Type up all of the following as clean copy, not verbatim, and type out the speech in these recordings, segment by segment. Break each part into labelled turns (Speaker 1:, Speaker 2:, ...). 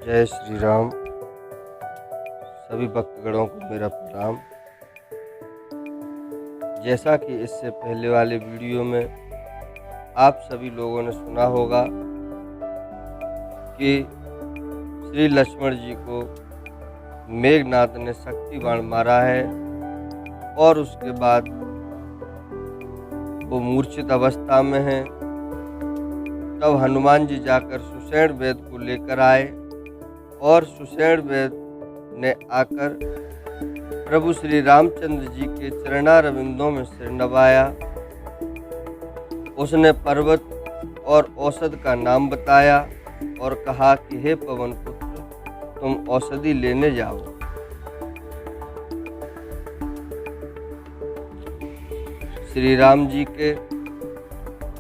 Speaker 1: जय श्री राम। सभी भक्तगणों को मेरा प्रणाम। जैसा कि इससे पहले वाले वीडियो में आप सभी लोगों ने सुना होगा कि श्री लक्ष्मण जी को मेघनाथ ने शक्ति बाण मारा है और उसके बाद वो मूर्छित अवस्था में हैं। तब हनुमान जी जाकर सुषेण वेद को लेकर आए और सुषेण वेद ने आकर प्रभु श्री रामचंद्र जी के चरणारविंदों में सिर नवाया। उसने पर्वत और औषध का नाम बताया और कहा कि हे पवन पुत्र, तुम औषधि लेने जाओ। श्री राम जी के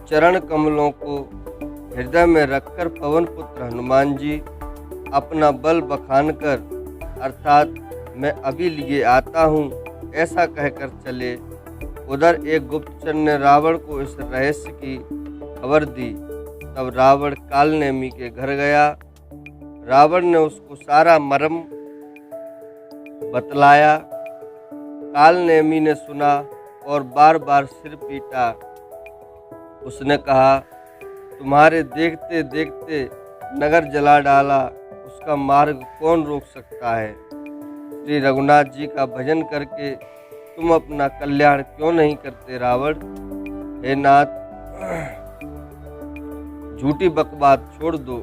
Speaker 1: चरण कमलों को हृदय में रखकर पवन पुत्र हनुमान जी अपना बल बखानकर अर्थात मैं अभी लिए आता हूँ ऐसा कहकर चले। उधर एक गुप्तचर ने रावण को इस रहस्य की खबर दी। तब रावण कालनेमी के घर गया। रावण ने उसको सारा मर्म बतलाया। कालनेमी ने सुना और बार बार सिर पीटा। उसने कहा, तुम्हारे देखते देखते नगर जला डाला, उसका मार्ग कौन रोक सकता है। श्री रघुनाथ जी का भजन करके तुम अपना कल्याण क्यों नहीं करते रावण। हे नाथ, झूठी बकवास छोड़ दो।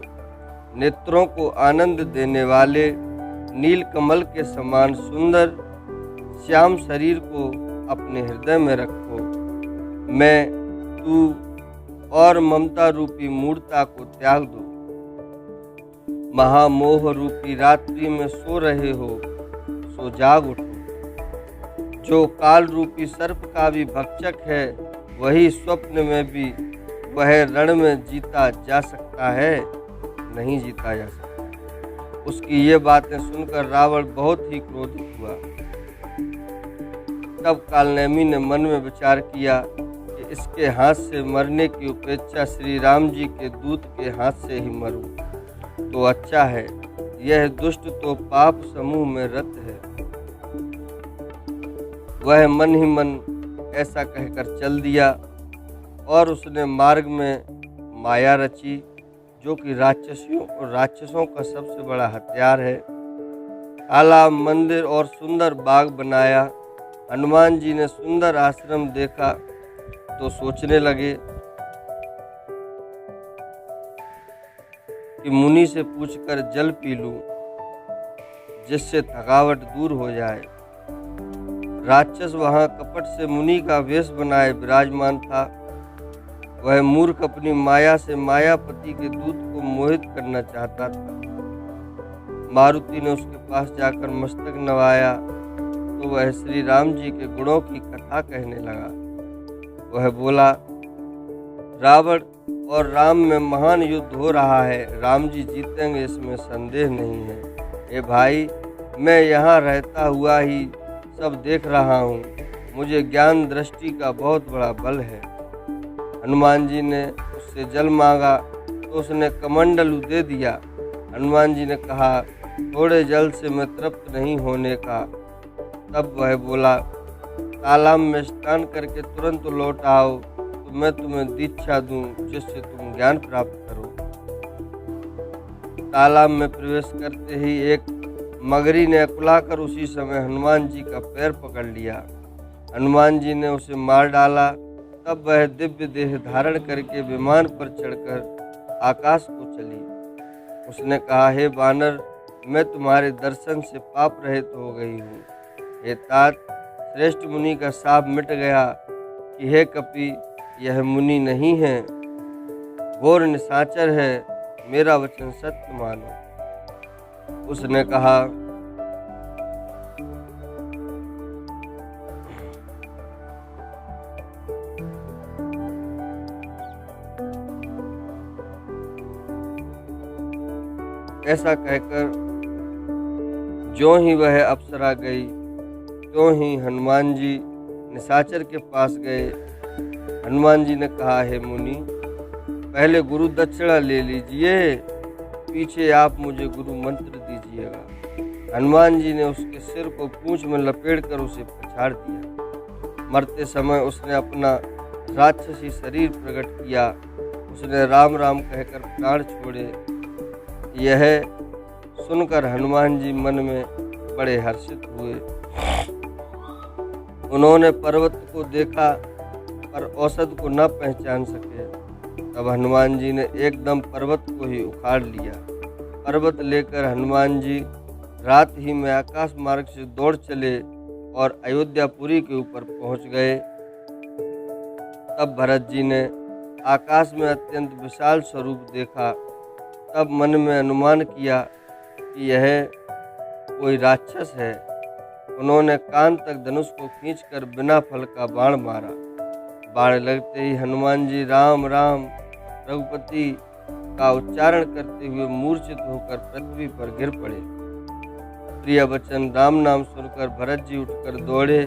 Speaker 1: नेत्रों को आनंद देने वाले नील कमल के समान सुंदर श्याम शरीर को अपने हृदय में रखो। मैं, तू और ममता रूपी मूर्ता को त्याग दो। महामोह रूपी रात्रि में सो रहे हो, सो जाग उठो। जो काल रूपी सर्प का भी भक्षक है, वही स्वप्न में भी वह रण में जीता जा सकता है, नहीं जीता जा सकता। उसकी ये बातें सुनकर रावण बहुत ही क्रोधित हुआ। तब कालनेमी ने मन में विचार किया कि इसके हाथ से मरने की अपेक्षा श्री राम जी के दूत के हाथ से ही मरूं तो अच्छा है। यह दुष्ट तो पाप समूह में रत है। वह मन ही मन ऐसा कहकर चल दिया और उसने मार्ग में माया रची, जो कि राक्षसों का सबसे बड़ा हथियार है। तालाब, मंदिर और सुंदर बाग बनाया। हनुमान जी ने सुंदर आश्रम देखा तो सोचने लगे कि मुनि से पूछकर जल पी लूं, जिससे थकावट दूर हो जाए। राक्षस वहां कपट से मुनि का वेश बनाए विराजमान था। वह मूर्ख अपनी माया से मायापति के दूत को मोहित करना चाहता था। मारुति ने उसके पास जाकर मस्तक नवाया तो वह श्री राम जी के गुणों की कथा कहने लगा। वह बोला, रावण और राम में महान युद्ध हो रहा है। राम जी जीतेंगे, इसमें संदेह नहीं है। ए भाई, मैं यहाँ रहता हुआ ही सब देख रहा हूँ। मुझे ज्ञान दृष्टि का बहुत बड़ा बल है। हनुमान जी ने उससे जल मांगा तो उसने कमंडलू दे दिया। हनुमान जी ने कहा, थोड़े जल से मैं तृप्त नहीं होने का। तब वह बोला, तालाब में स्नान करके तुरंत लौट आओ तो मैं तुम्हें दीक्षा दूं, जिससे तुम ज्ञान प्राप्त करो। तालाब में प्रवेश करते ही एक मगरी ने अकुलाकर उसी समय हनुमान जी का पैर पकड़ लिया। हनुमान जी ने उसे मार डाला। तब वह दिव्य देह धारण करके विमान पर चढ़कर आकाश को चली। उसने कहा, हे वानर, मैं तुम्हारे दर्शन से पाप रहित हो गई हूँ। हे तात, श्रेष्ठ मुनि का शाप मिट गया कि हे कपि, यह मुनि नहीं है, घोर निशाचर है। मेरा वचन सत्य मानो। उसने कहा, ऐसा कहकर ज्यों ही वह अप्सरा गई त्यों ही हनुमान जी निशाचर के पास गए। हनुमान जी ने कहा, हे मुनि, पहले गुरु दक्षिणा ले लीजिए, पीछे आप मुझे गुरु मंत्र दीजिएगा। हनुमान जी ने उसके सिर को पूंछ में लपेटकर उसे पछाड़ दिया। मरते समय उसने अपना राक्षसी शरीर प्रकट किया। उसने राम राम कहकर प्राण छोड़े। यह सुनकर हनुमान जी मन में बड़े हर्षित हुए। उन्होंने पर्वत को देखा पर औषध को न पहचान सके। तब हनुमान जी ने एकदम पर्वत को ही उखाड़ लिया। पर्वत लेकर हनुमान जी रात ही में आकाश मार्ग से दौड़ चले और अयोध्यापुरी के ऊपर पहुंच गए। तब भरत जी ने आकाश में अत्यंत विशाल स्वरूप देखा। तब मन में अनुमान किया कि यह कोई राक्षस है। उन्होंने कान तक धनुष को खींचकर बिना फल का बाण मारा। बाण लगते ही हनुमान जी राम राम रघुपति का उच्चारण करते हुए मूर्छित होकर पृथ्वी पर गिर पड़े। प्रिय वचन राम नाम सुनकर भरत जी उठकर दौड़े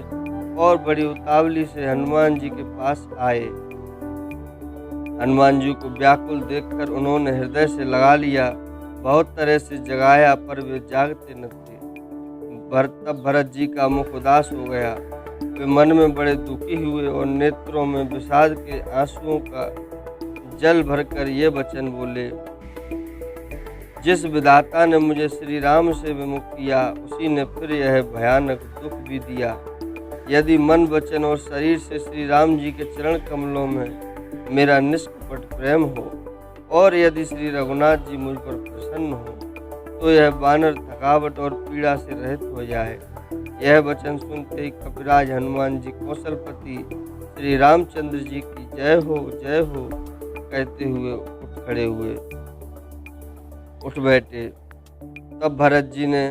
Speaker 1: और बड़ी उतावली से हनुमान जी के पास आए। हनुमान जी को व्याकुल देखकर उन्होंने हृदय से लगा लिया। बहुत तरह से जगाया पर वे जागते न थे। तब भरत जी का मुख उदास हो गया। वे मन में बड़े दुखी हुए और नेत्रों में विषाद के आंसुओं का जल भरकर ये वचन बोले, जिस विधाता ने मुझे श्री राम से विमुख किया उसी ने फिर यह भयानक दुख भी दिया। यदि मन वचन और शरीर से श्री राम जी के चरण कमलों में मेरा निष्कपट प्रेम हो और यदि श्री रघुनाथ जी मुझ पर प्रसन्न हो तो यह बानर थकावट और पीड़ा से रहित हो जाए। यह वचन सुनते ही कपिराज हनुमान जी कौशलपति श्री रामचंद्र जी की जय हो कहते हुए उठ बैठे। तब भरत जी ने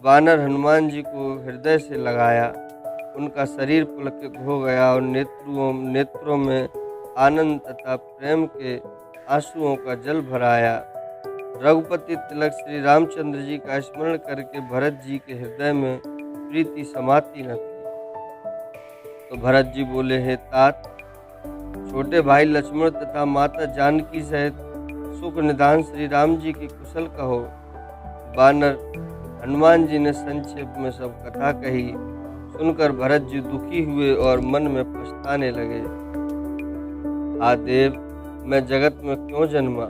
Speaker 1: बानर हनुमान जी को हृदय से लगाया। उनका शरीर पुलकित हो गया और नेत्रों में आनंद तथा प्रेम के आंसुओं का जल भराया। रघुपति तिलक श्री रामचंद्र जी का स्मरण करके भरत जी के हृदय में प्रीति समाती न थी। तो भरत जी बोले, हे तात, छोटे भाई लक्ष्मण तथा माता जानकी सहित सुख निदान श्री राम जी की कुशल कहो। बानर हनुमान जी ने संक्षेप में सब कथा कही। सुनकर भरत जी दुखी हुए और मन में पछताने लगे। देव, मैं जगत में क्यों जन्मा?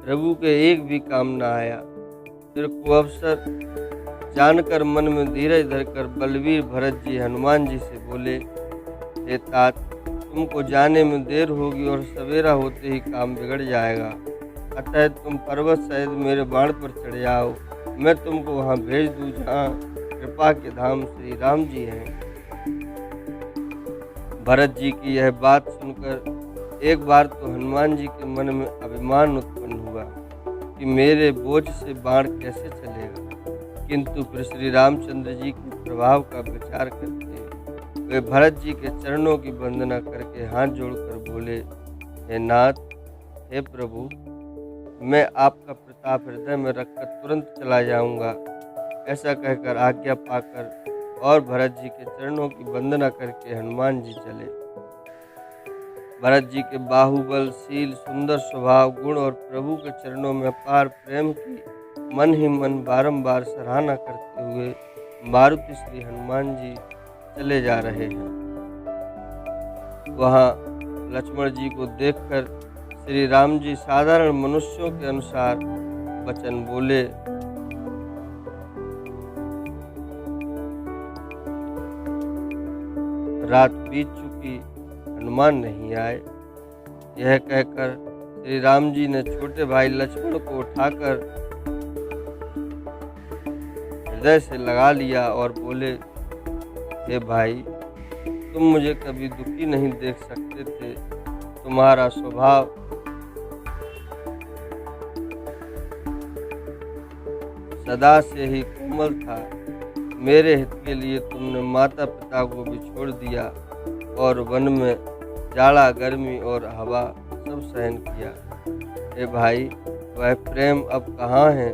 Speaker 1: प्रभु के एक भी काम न आया। फिर कुअवसर जानकर मन में धीरज धरकर बलवीर भरत जी हनुमान जी से बोले, हे तात, तुमको जाने में देर होगी और सवेरा होते ही काम बिगड़ जाएगा। अतः तुम पर्वत सहित मेरे बाण पर चढ़ जाओ। मैं तुमको वहां भेज दूं जहाँ कृपा के धाम श्री राम जी हैं। भरत जी की यह बात सुनकर एक बार तो हनुमान जी के मन में अभिमान उत्पन्न हुआ कि मेरे बोझ से बाण कैसे चलेगा, किंतु फिर श्री रामचंद्र जी के प्रभाव का विचार करते वे भरत जी के चरणों की वंदना करके हाथ जोड़कर बोले, हे नाथ, हे प्रभु, मैं आपका प्रताप हृदय में रखकर तुरंत चला जाऊंगा। ऐसा कहकर आज्ञा पाकर और भरत जी के चरणों की वंदना करके हनुमान जी चले। भरत जी के बाहुबल, शील, सुंदर स्वभाव, गुण और प्रभु के चरणों में अपार प्रेम की मन ही मन बारंबार सराहना करते हुए मारुति श्री हनुमान जी चले जा रहे हैं। वहाँ लक्ष्मण जी को देखकर श्री राम जी साधारण मनुष्यों के अनुसार वचन बोले, रात बीत चुकी, हनुमान नहीं आए। यह कहकर श्री राम जी ने छोटे भाई लक्ष्मण को उठाकर हृदय से लगा लिया और बोले, हे भाई, तुम मुझे कभी दुखी नहीं देख सकते थे। तुम्हारा स्वभाव सदा से ही कोमल था। मेरे हित के लिए तुमने माता पिता को भी छोड़ दिया और वन में जाड़ा, गर्मी और हवा सब सहन किया। हे भाई, वह प्रेम अब कहाँ है?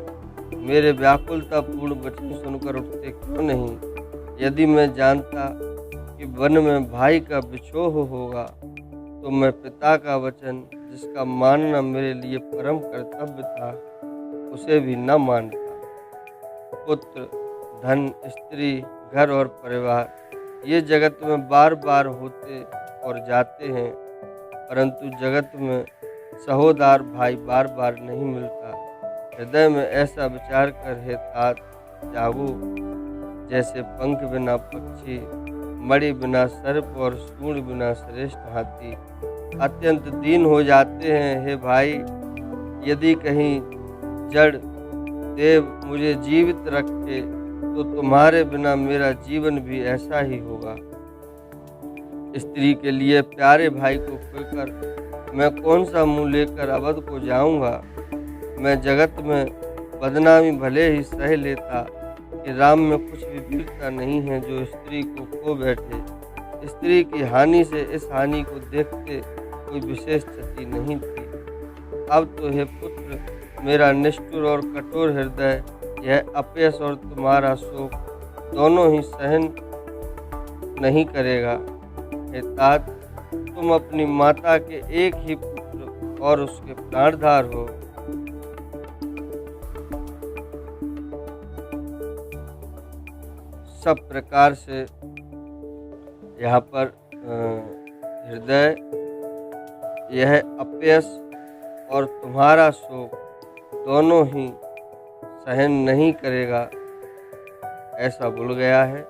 Speaker 1: मेरे व्याकुलता पूर्ण वचन सुनकर उठते क्यों नहीं? यदि मैं जानता कि वन में भाई का बिछोह होगा तो मैं पिता का वचन, जिसका मानना मेरे लिए परम कर्तव्य था, उसे भी न मानता। पुत्र, धन, स्त्री, घर और परिवार ये जगत में बार बार होते और जाते हैं, परंतु जगत में सहोदार भाई बार बार नहीं मिलता। हृदय में ऐसा विचार कर हे तात जागो, जैसे पंख बिना पक्षी, मणि बिना सर्प और सूंड बिना श्रेष्ठ हाथी अत्यंत दीन हो जाते हैं। हे भाई, यदि कहीं जड़ देव मुझे जीवित रखे तो तुम्हारे बिना मेरा जीवन भी ऐसा ही होगा। स्त्री के लिए प्यारे भाई को खोकर मैं कौन सा मुंह लेकर अवध को जाऊंगा। मैं जगत में बदनामी भले ही सह लेता कि राम में कुछ भी वीरता नहीं है जो स्त्री को खो बैठे। स्त्री की हानि से इस हानि को देखते कोई विशेष क्षति नहीं थी। अब तो हे पुत्र, मेरा निष्ठुर और कठोर हृदय यह अपयश और तुम्हारा शोक दोनों ही सहन नहीं करेगा। हे तात, तुम अपनी माता के एक ही पुत्र और उसके प्राणधार हो। सब प्रकार से यहाँ पर हृदय यह अपयश और तुम्हारा शोक दोनों ही सहन नहीं करेगा, ऐसा बोल गया है।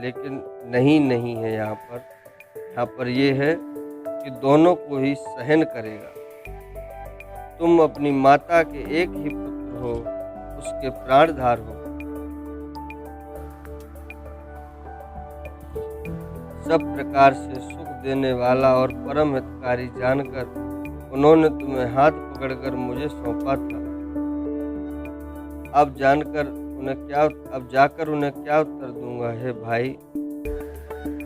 Speaker 1: लेकिन नहीं है यहाँ पर ये है कि दोनों को ही सहन करेगा। तुम अपनी माता के एक ही पुत्र हो, उसके प्राणधार हो। सब प्रकार से सुख देने वाला और परम हितकारी जानकर उन्होंने तुम्हें हाथ पकड़कर मुझे सौंपा था। अब जाकर उन्हें क्या उत्तर दूंगा। हे भाई,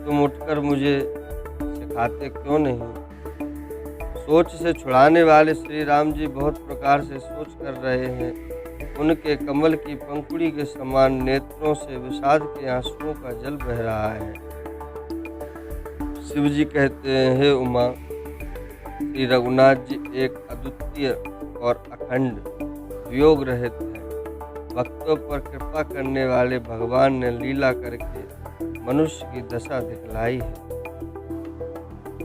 Speaker 1: तुम उठकर मुझे सिखाते क्यों नहीं। सोच से छुड़ाने वाले श्री राम जी बहुत प्रकार से सोच कर रहे हैं। उनके कमल की पंखुड़ी के समान नेत्रों से विषाद के आंसुओं का जल बह रहा है। शिव जी कहते हैं, हे उमा, श्री रघुनाथ जी एक अद्वितीय और अखंड वियोग रहित है। भक्तों पर कृपा करने वाले भगवान ने लीला करके मनुष्य की दशा दिखलाई है।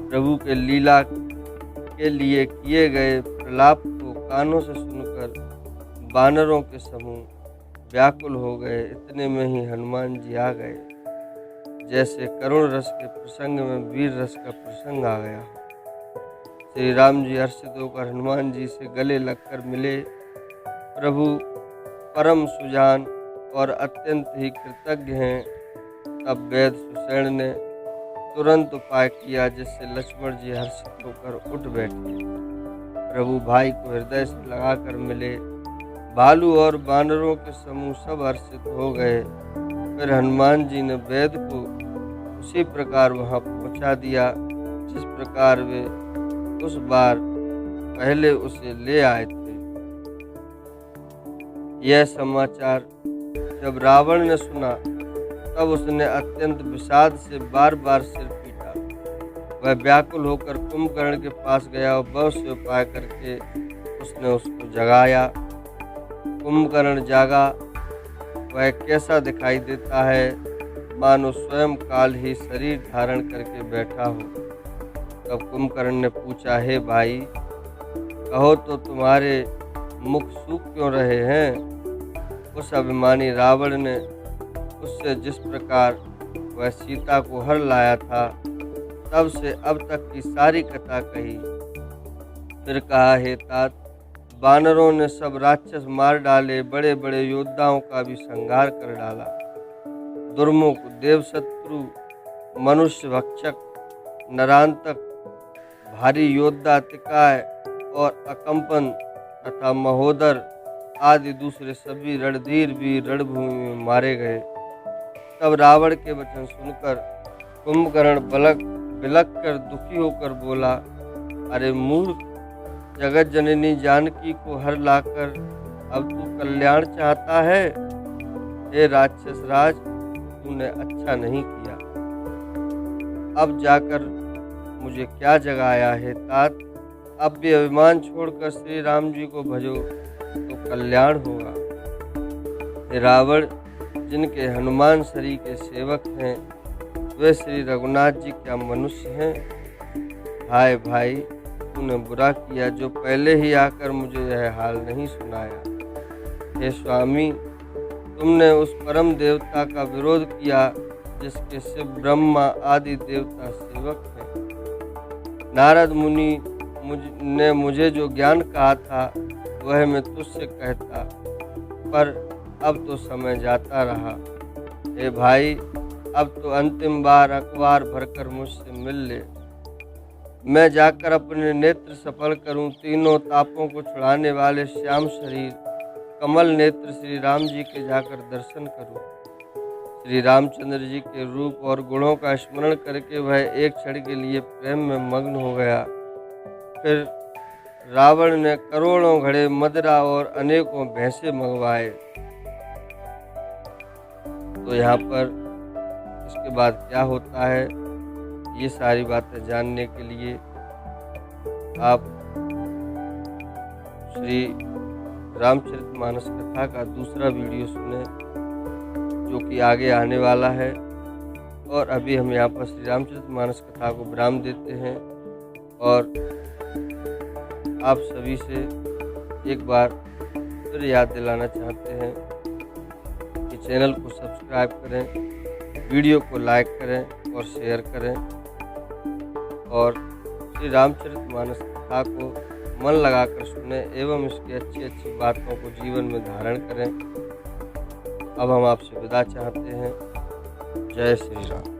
Speaker 1: प्रभु के लीला के लिए किए गए प्रलाप को कानों से सुनकर वानरों के समूह व्याकुल हो गए। इतने में ही हनुमान जी आ गए। जैसे करुण रस के प्रसंग में वीर रस का प्रसंग आ गया। श्री राम जी हर्षित होकर हनुमान जी से गले लगकर मिले। प्रभु परम सुजान और अत्यंत ही कृतज्ञ हैं। तब वेद सुषेण ने तुरंत उपाय किया, जिससे लक्ष्मण जी हर्षित होकर उठ बैठे। प्रभु भाई को हृदय से लगाकर मिले। भालू और बानरों के समूह सब हर्षित हो गए। फिर हनुमान जी ने वेद को उसी प्रकार वहां पहुंचा दिया जिस प्रकार वे उस बार पहले उसे ले आए थे। यह समाचार जब रावण ने सुना तब उसने अत्यंत विषाद से बार बार सिर पीटा। वह व्याकुल होकर कुंभकर्ण के पास गया और बहुत से उपाय करके उसने उसको जगाया। कुंभकर्ण जागा। वह कैसा दिखाई देता है, मानो स्वयं काल ही शरीर धारण करके बैठा हो। तब कुंभकर्ण ने पूछा, हे भाई, कहो तो तुम्हारे मुख सूख क्यों रहे हैं। उस अभिमानी रावण ने उससे जिस प्रकार वह सीता को हर लाया था तब से अब तक की सारी कथा कही। फिर कहा, हे तात, वानरों ने सब राक्षस मार डाले, बड़े बड़े योद्धाओं का भी संहार कर डाला। दुर्मुख, देवशत्रु, मनुष्य भक्षक, नरांतक, भारी योद्धा, तिकाय और अकंपन तथा महोदर आदि दूसरे सभी रणधीर भी रणभूमि में मारे गए। तब रावण के वचन सुनकर कुंभकर्ण बिलक कर दुखी होकर बोला, अरे मूर्ख, जगत जननी जानकी को हर लाकर अब तू कल्याण चाहता है। हे राक्षस राज, तूने अच्छा नहीं किया। अब जाकर मुझे क्या जगाया है तात। अब भी अभिमान छोड़कर श्री राम जी को भजो। तो कल्याण होगा। हे रावण, जिनके हनुमान श्री के सेवक हैं, वे श्री रघुनाथ जी क्या मनुष्य हैं? हाय भाई, तूने बुरा किया जो पहले ही आकर मुझे यह हाल नहीं सुनाया। हे स्वामी, तुमने उस परम देवता का विरोध किया जिसके शिव ब्रह्मा आदि देवता सेवक हैं। नारद मुनि ने मुझे जो ज्ञान कहा था वह मैं तुझसे कहता, पर अब तो समय जाता रहा। हे भाई, अब तो अंतिम बार अखबार भरकर मुझसे मिल ले। मैं जाकर अपने नेत्र सफल करूं, तीनों तापों को छुड़ाने वाले श्याम शरीर कमल नेत्र श्री राम जी के जाकर दर्शन करूं। श्री रामचंद्र जी के रूप और गुणों का स्मरण करके वह एक क्षण के लिए प्रेम में मग्न हो गया। फिर रावण ने करोड़ों घड़े मदिरा और अनेकों भैंसे मंगवाए। तो यहाँ पर इसके बाद क्या होता है, ये सारी बातें जानने के लिए आप श्री रामचरितमानस कथा का दूसरा वीडियो सुने, जो कि आगे आने वाला है। और अभी हम यहाँ पर श्री रामचरितमानस कथा को विराम देते हैं और आप सभी से एक बार फिर याद दिलाना चाहते हैं कि चैनल को सब्सक्राइब करें, वीडियो को लाइक करें और शेयर करें, और श्री रामचरितमानस कथा को मन लगाकर सुने एवं इसकी अच्छी अच्छी बातों को जीवन में धारण करें। अब हम आपसे विदा चाहते हैं। जय श्री राम।